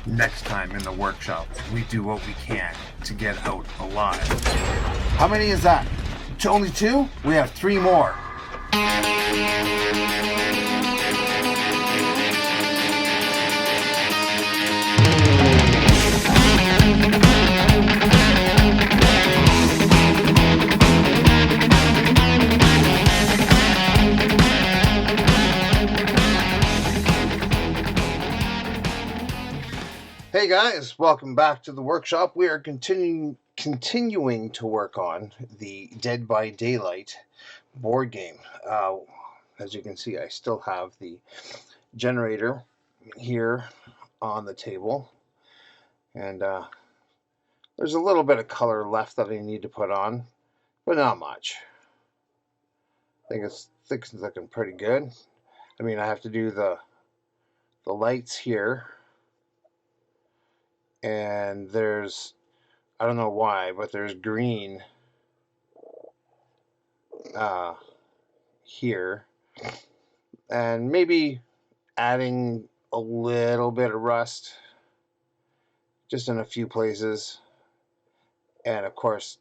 Next time in the workshop, we do what we can to get out alive. How many is that? Only 2? We have 3 more. Hey guys, welcome back to the workshop. We are continuing to work on the Dead by Daylight board game. As you can see, I still have the generator here on the table, and there's a little bit of color left that I need to put on, but not much. I think it's looking pretty good. I mean, I have to do the lights here, and there's, I don't know why, but there's green here, and maybe adding a little bit of rust just in a few places, and of course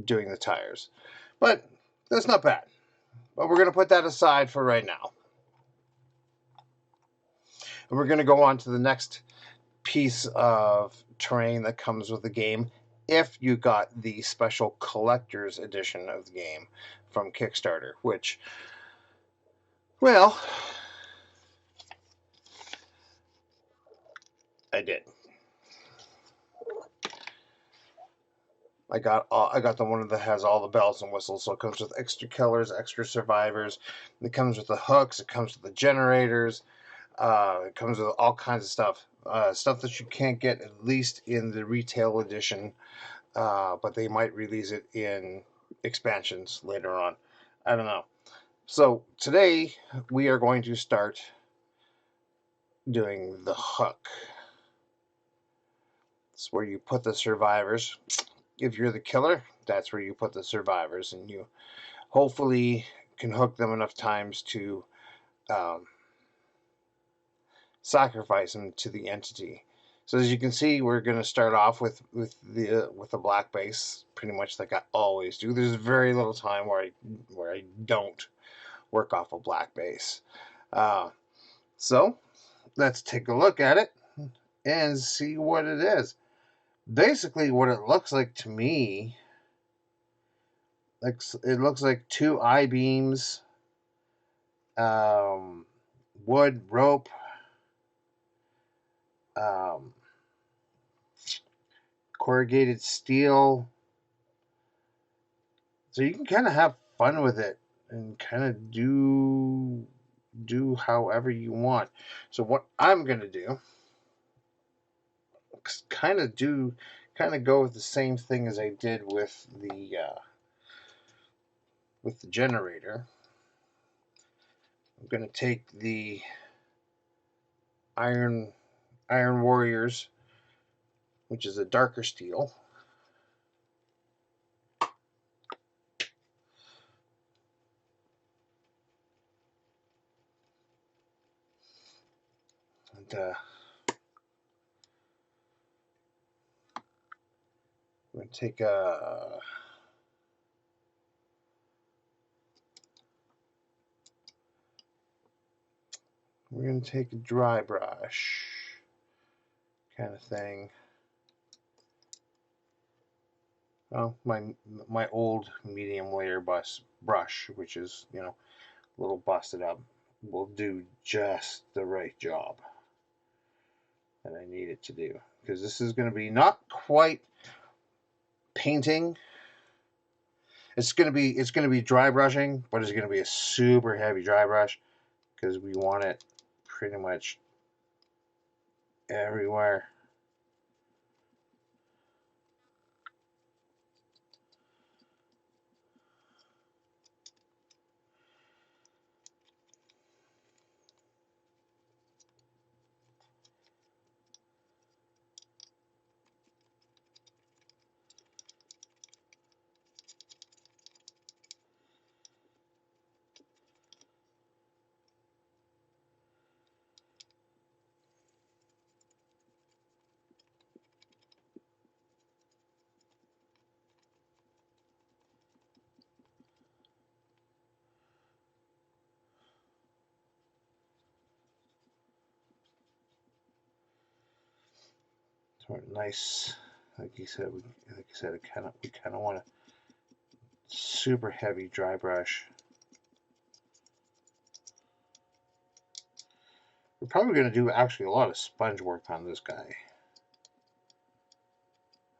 doing the tires, but that's not bad. But we're going to put that aside for right now, and we're going to go on to the next piece of terrain that comes with the game if you got the special collector's edition of the game from Kickstarter, which, well, I did. I got the one that has all the bells and whistles, so it comes with extra killers, extra survivors. It comes with the hooks. It comes with the generators. It comes with all kinds of stuff. Stuff that you can't get at least in the retail edition, but they might release it in expansions later on. I don't know. So today we are going to start doing the hook. It's where you put the survivors. If you're the killer, that's where you put the survivors, and you hopefully can hook them enough times to sacrifice them to the entity. So as you can see, we're going to start off with the black base, pretty much like I always do. There's very little time where I don't work off a black base. So let's take a look at it and see what it is. Basically, what it looks like to me, it looks like 2 I-beams, wood, rope, corrugated steel. So you can kind of have fun with it and kind of do however you want. So what I'm going to do, kind of go with the same thing as I did with the generator. I'm going to take the Iron Warriors, which is a darker steel. And we're going to take a dry brush kind of thing. Well, my old medium layer brush, which is, a little busted up, will do just the right job that I need it to do, because this is going to be not quite painting. It's going to be dry brushing, but it's going to be a super heavy dry brush because we want it pretty much everywhere. sort of nice, like you said, we kind of want a super heavy dry brush. We're probably going to do actually a lot of sponge work on this guy,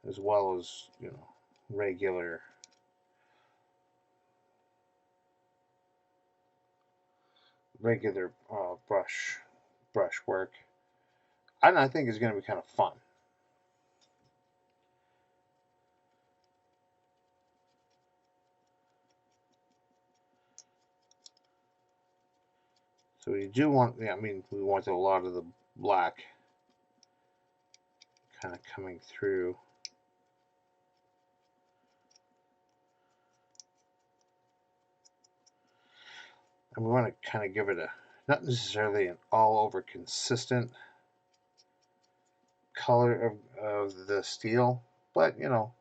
as well as, you know, regular brush work. And I think it's going to be kind of fun. So we do want, yeah, I mean, we want a lot of the black kind of coming through. And we want to kind of give it a, not necessarily an all over consistent color of the steel, but, you know,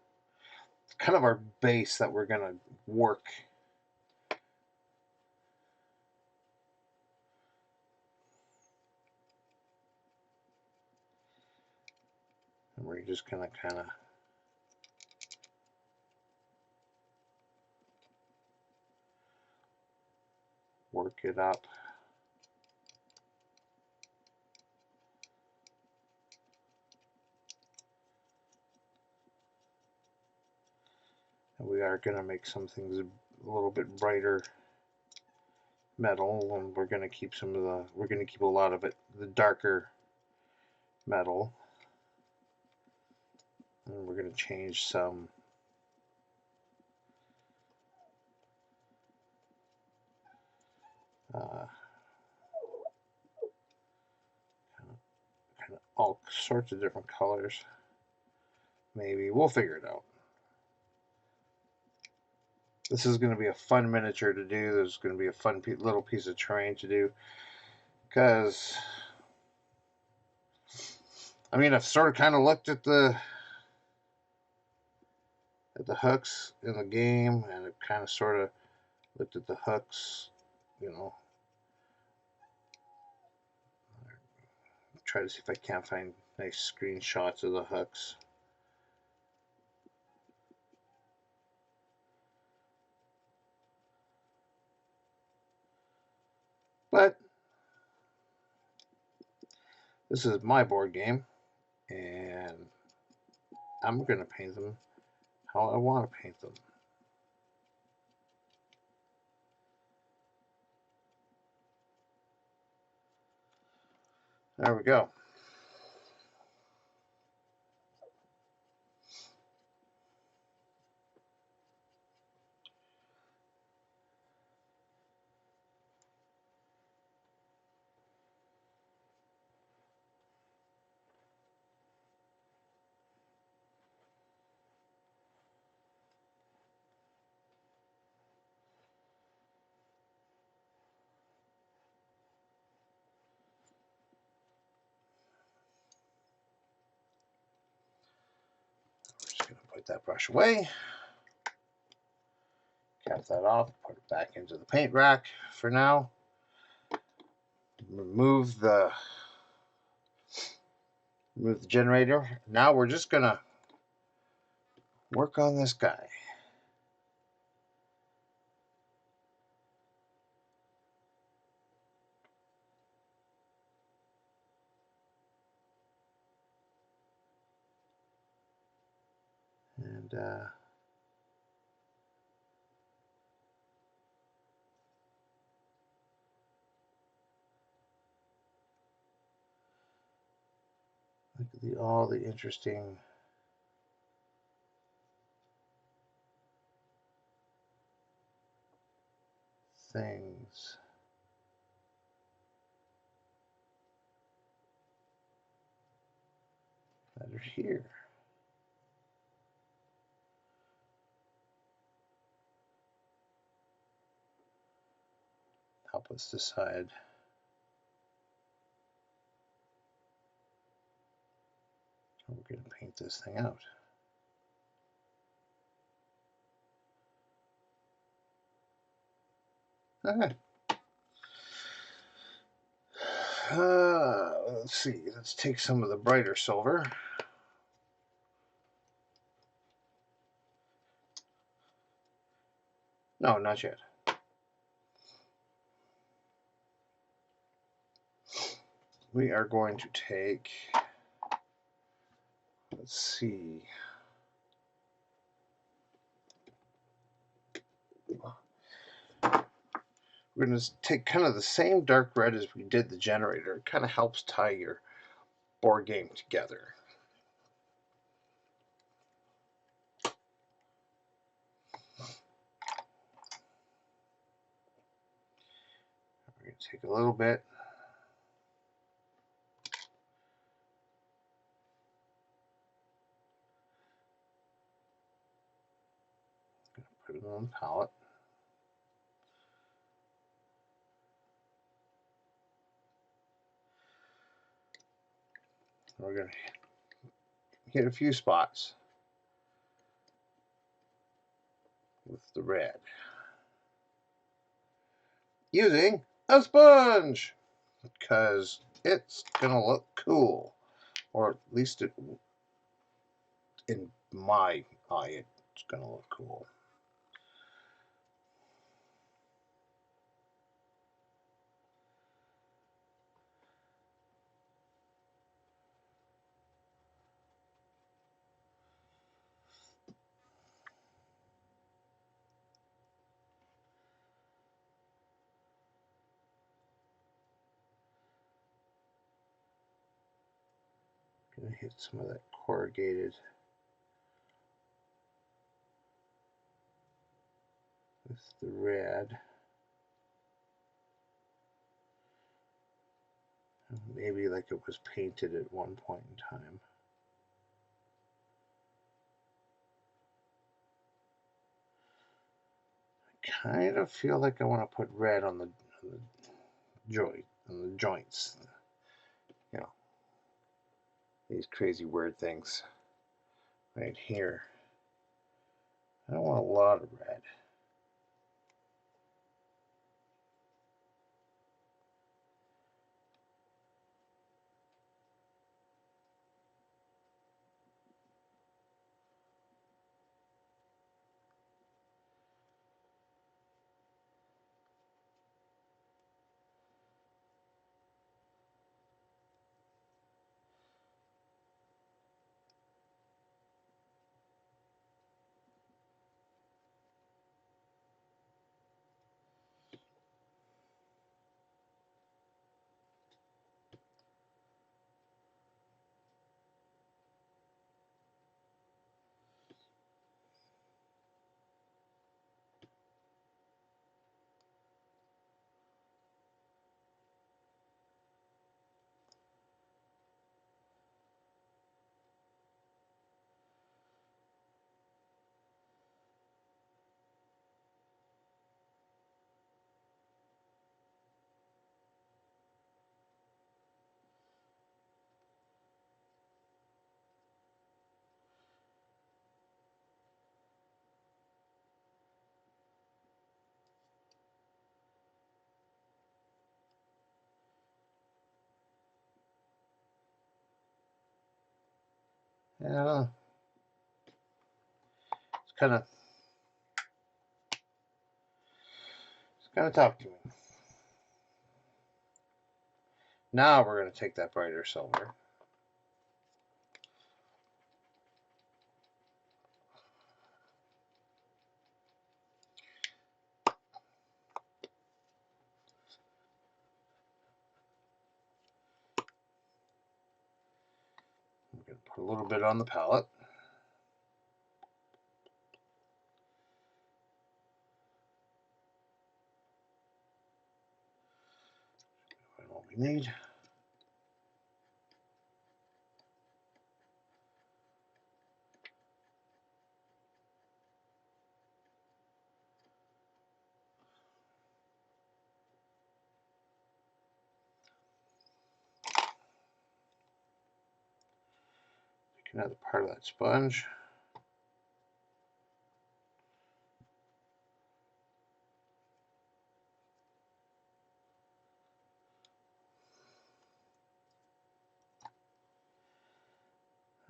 kind of our base that we're going to work. And we're just going to kind of work it up. And we are going to make some things a little bit brighter metal, and we're going to keep a lot of it, the darker metal. And we're going to change some kind of all sorts of different colors. Maybe we'll figure it out. This is going to be a fun miniature to do. There's going to be a fun little piece of terrain to do, because I mean, I've sort of kind of looked at the hooks in the game, and I've kind of sort of looked at the hooks, you know. Try to see if I can't find nice screenshots of the hooks. But this is my board game, and I'm going to paint them how I want to paint them. There we go. Just going to put that brush away. Cap that off, put it back into the paint rack for now. Remove the generator. Now we're just gonna work on this guy. And look at all the interesting things. That are here. Help us decide how we're going to paint this thing out. Okay. Let's see. Let's take some of the brighter silver. No, not yet. We are going to take, let's see, we're going to take kind of the same dark red as we did the generator. It kind of helps tie your board game together. We're going to take a little bit. Put it on the palette. We're going to hit a few spots with the red using a sponge because it's going to look cool, or at least in my eye it's going to look cool. Going to hit some of that corrugated with the red. Maybe like it was painted at one point in time. I kind of feel like I want to put red on the joints. You know, these crazy weird things right here. I don't want a lot of red. Yeah, it's kind of tough to me. Now we're going to take that brighter silver. I'm going to put a little bit on the palette. Find what we need. Take another part of that sponge.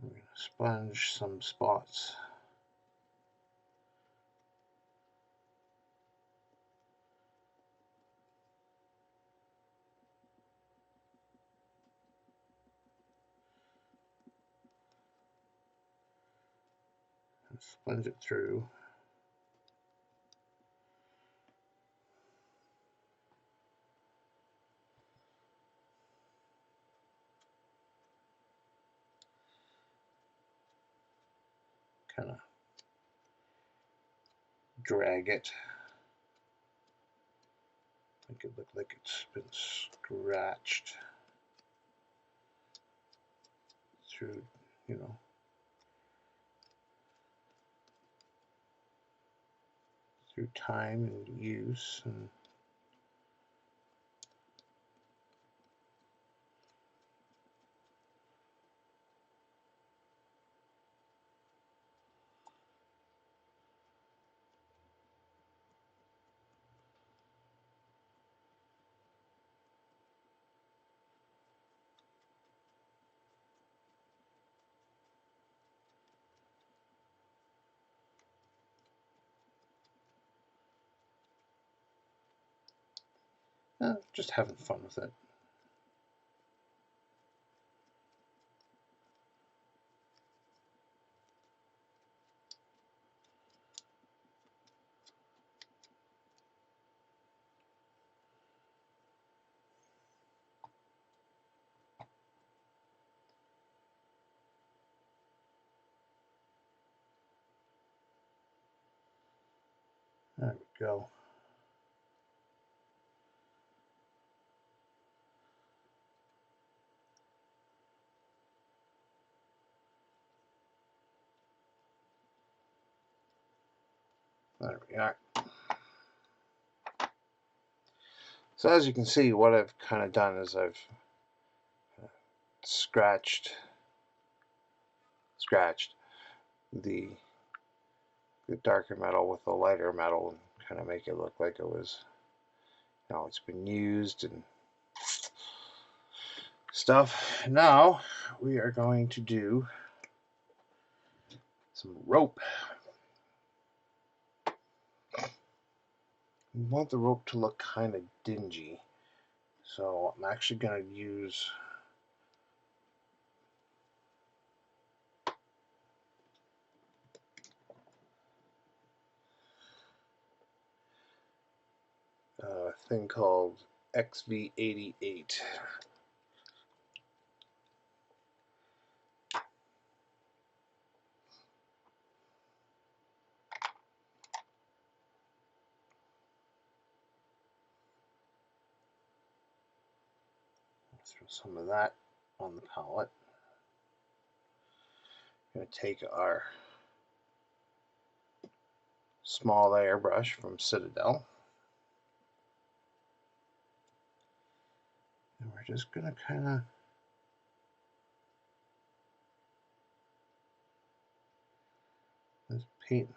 I'm going to sponge some spots. splint it through. Kind of drag it. Make it look like it's been scratched through, you know, through time and use. And just having fun with it. There we go. There we are. So as you can see, what I've kind of done is I've scratched the darker metal with the lighter metal and kind of make it look like it was, you know, it's been used and stuff. Now we are going to do some rope. We want the rope to look kind of dingy, so I'm actually going to use a thing called XV88. Throw some of that on the palette. I'm going to take our small airbrush from Citadel, and we're just going to kind of paint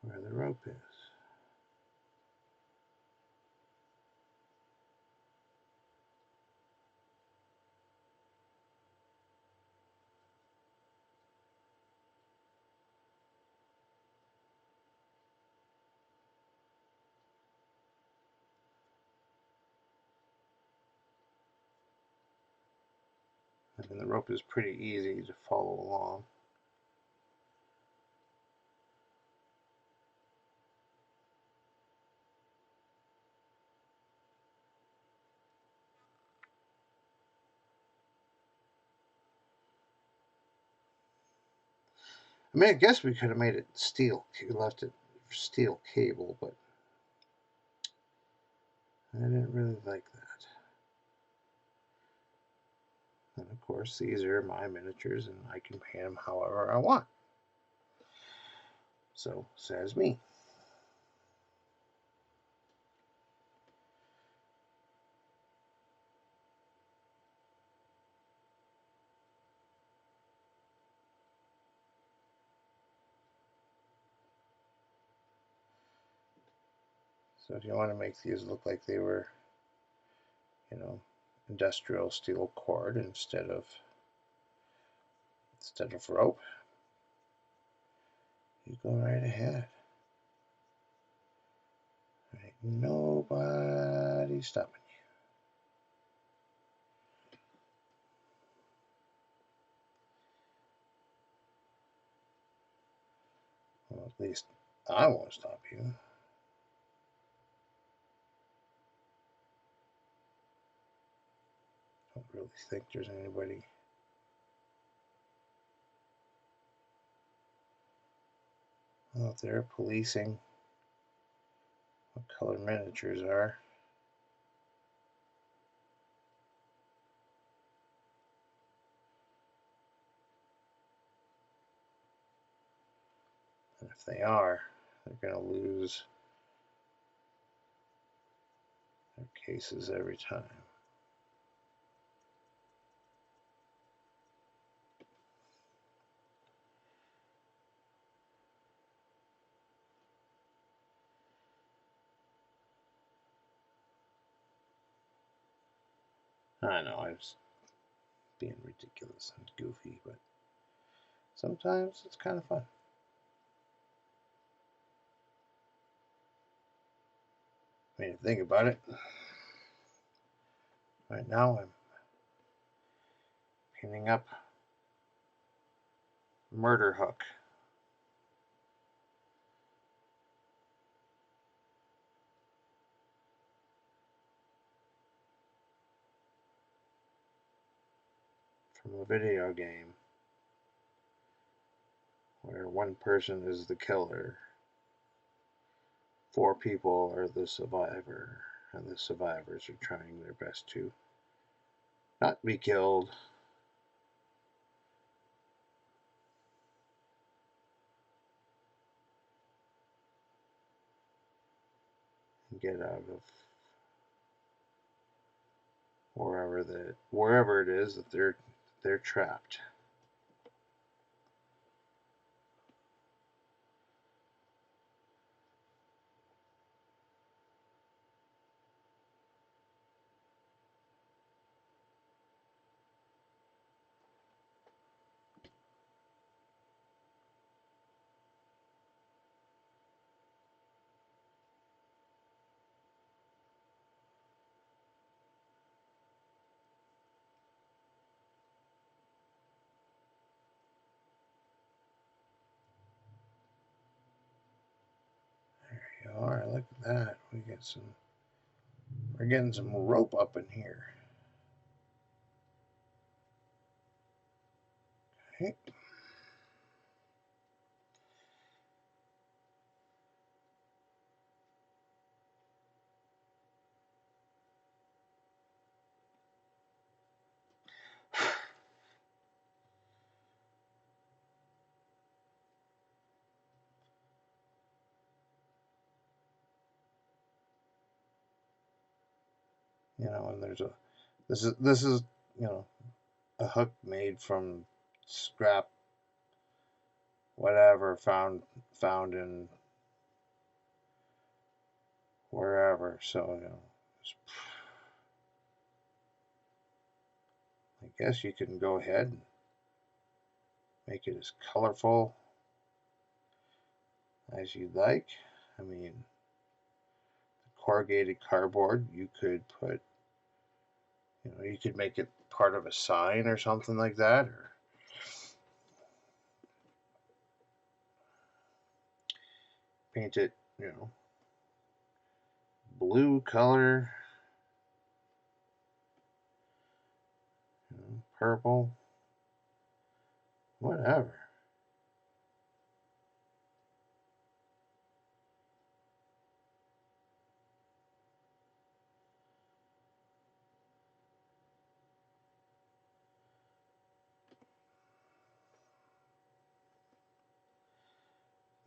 where the rope is. And the rope is pretty easy to follow along. I mean, I guess we could have made it steel, left it steel cable, but I didn't really like that. And of course, these are my miniatures, and I can paint them however I want. So, says me. So if you want to make these look like they were, you know, industrial steel cord instead of rope, you go right ahead. Nobody's stopping you. Well, at least I won't stop you. Don't really think there's anybody out there policing what color miniatures are. And if they are, they're going to lose their cases every time. I know I was being ridiculous and goofy, but sometimes it's kind of fun. I mean, think about it. Right now, I'm painting up Murder Hook. From a video game where one person is the killer, 4 people are the survivor, and the survivors are trying their best to not be killed. And get out of wherever it is that they're trapped. There you are. Look at that. We're getting some rope up in here. Okay. And there's this is a hook made from scrap whatever found in wherever. So I guess you can go ahead and make it as colorful as you'd like. I mean, corrugated cardboard, you could put, you could make it part of a sign or something like that, or paint it, blue color, purple, whatever.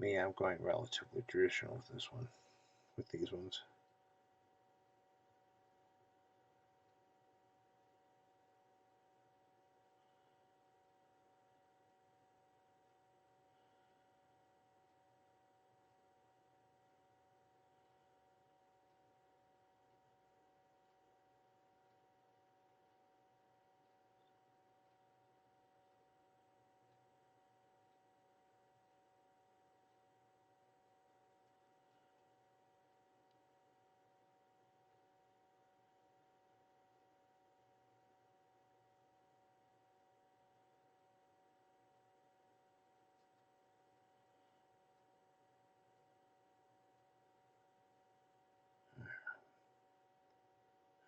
Me, I'm going relatively traditional with this one, with these ones.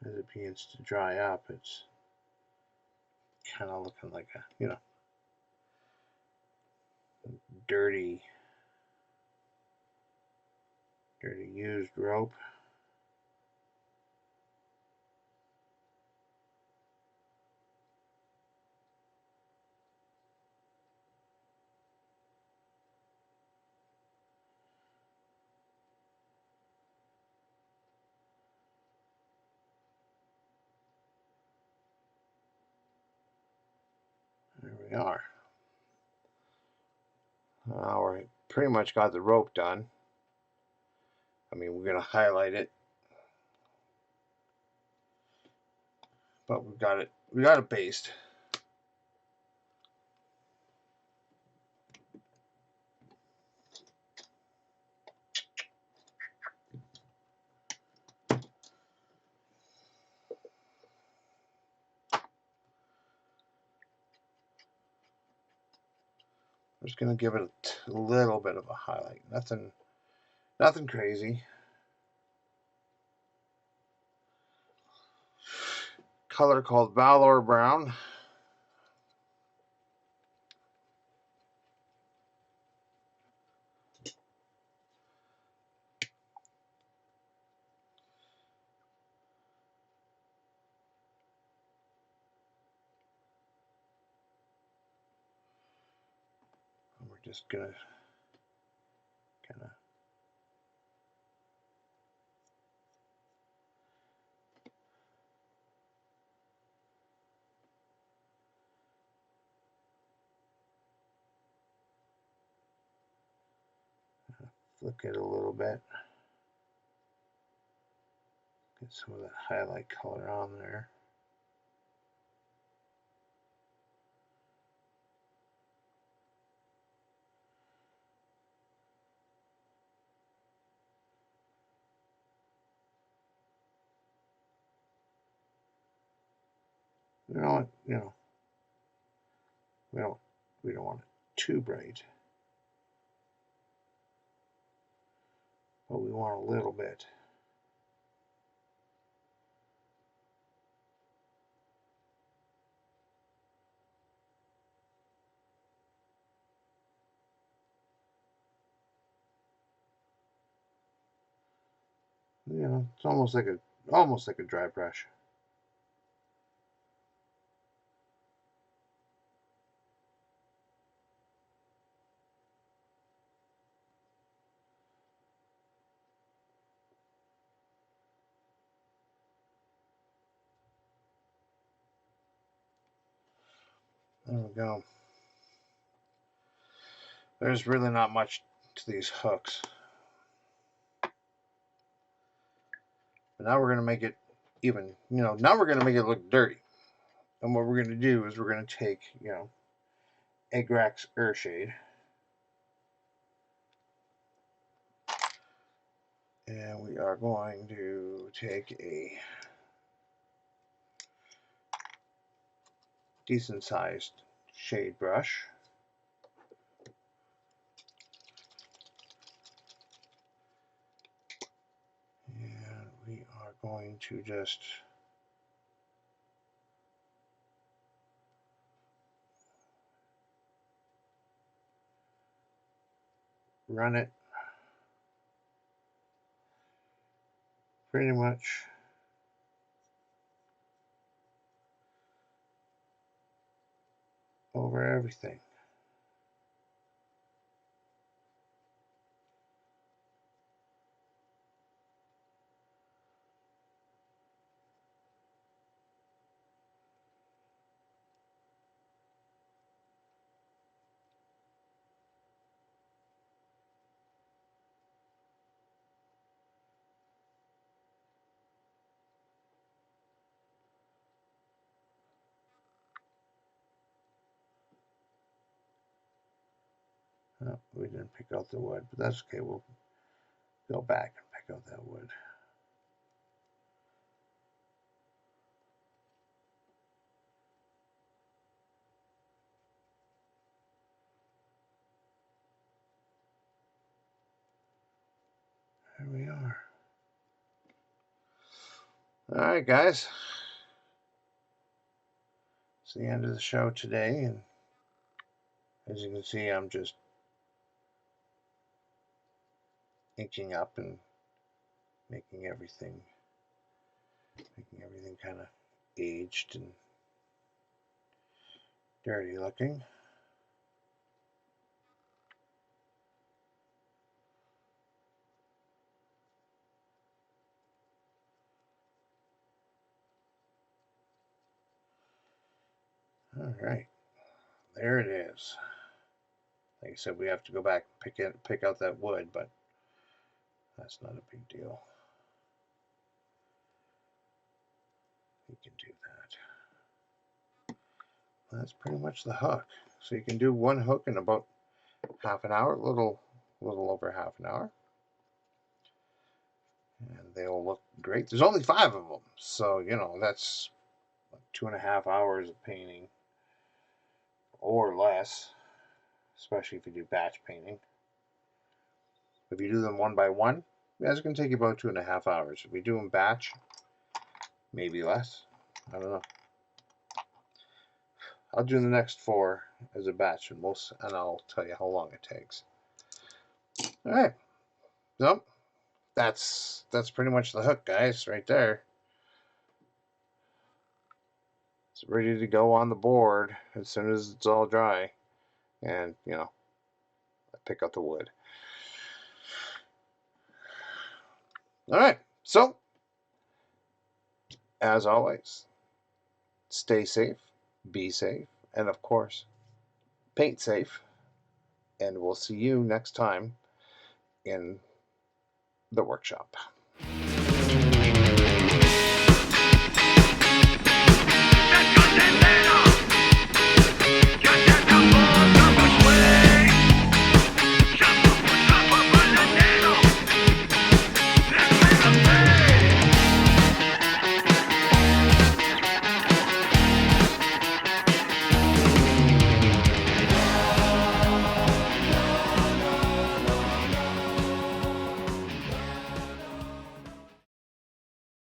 as it begins to dry up, it's kind of looking like a, dirty used rope. There we are. Now we pretty much got the rope done. I mean, we're going to highlight it, but we got it based. I'm just going to give it a little bit of a highlight. Nothing crazy. Color called Valor Brown. And we're just going to kind of flick it a little bit. Get some of that highlight color on there. We don't want it too bright, but we want a little bit. It's almost like a dry brush. There we go. There's really not much to these hooks. But now we're going to make it even, now we're going to make it look dirty. And what we're going to do is we're going to take, Egg-Rax Earthshade. And we are going to take a decent sized shade brush. And we are going to just run it pretty much over everything. Oh, we didn't pick out the wood, but that's okay. We'll go back and pick out that wood. There we are. All right, guys. It's the end of the show today, and as you can see, I'm just inking up and making everything kind of aged and dirty looking. All right, there it is. Like I said, we have to go back and pick out that wood, but that's not a big deal. You can do that. That's pretty much the hook. So you can do one hook in about half an hour, a little over half an hour. And they'll look great. There's only 5 of them, so that's like 2.5 hours of painting or less, especially if you do batch painting. If you do them one by one, it's going to take you about 2.5 hours. If you do them batch, maybe less. I don't know. I'll do the next 4 as a batch, and I'll tell you how long it takes. All right. So that's pretty much the hook, guys, right there. It's ready to go on the board as soon as it's all dry, and I pick up the wood. All right. So as always, stay safe, be safe, and of course, paint safe. And we'll see you next time in the workshop.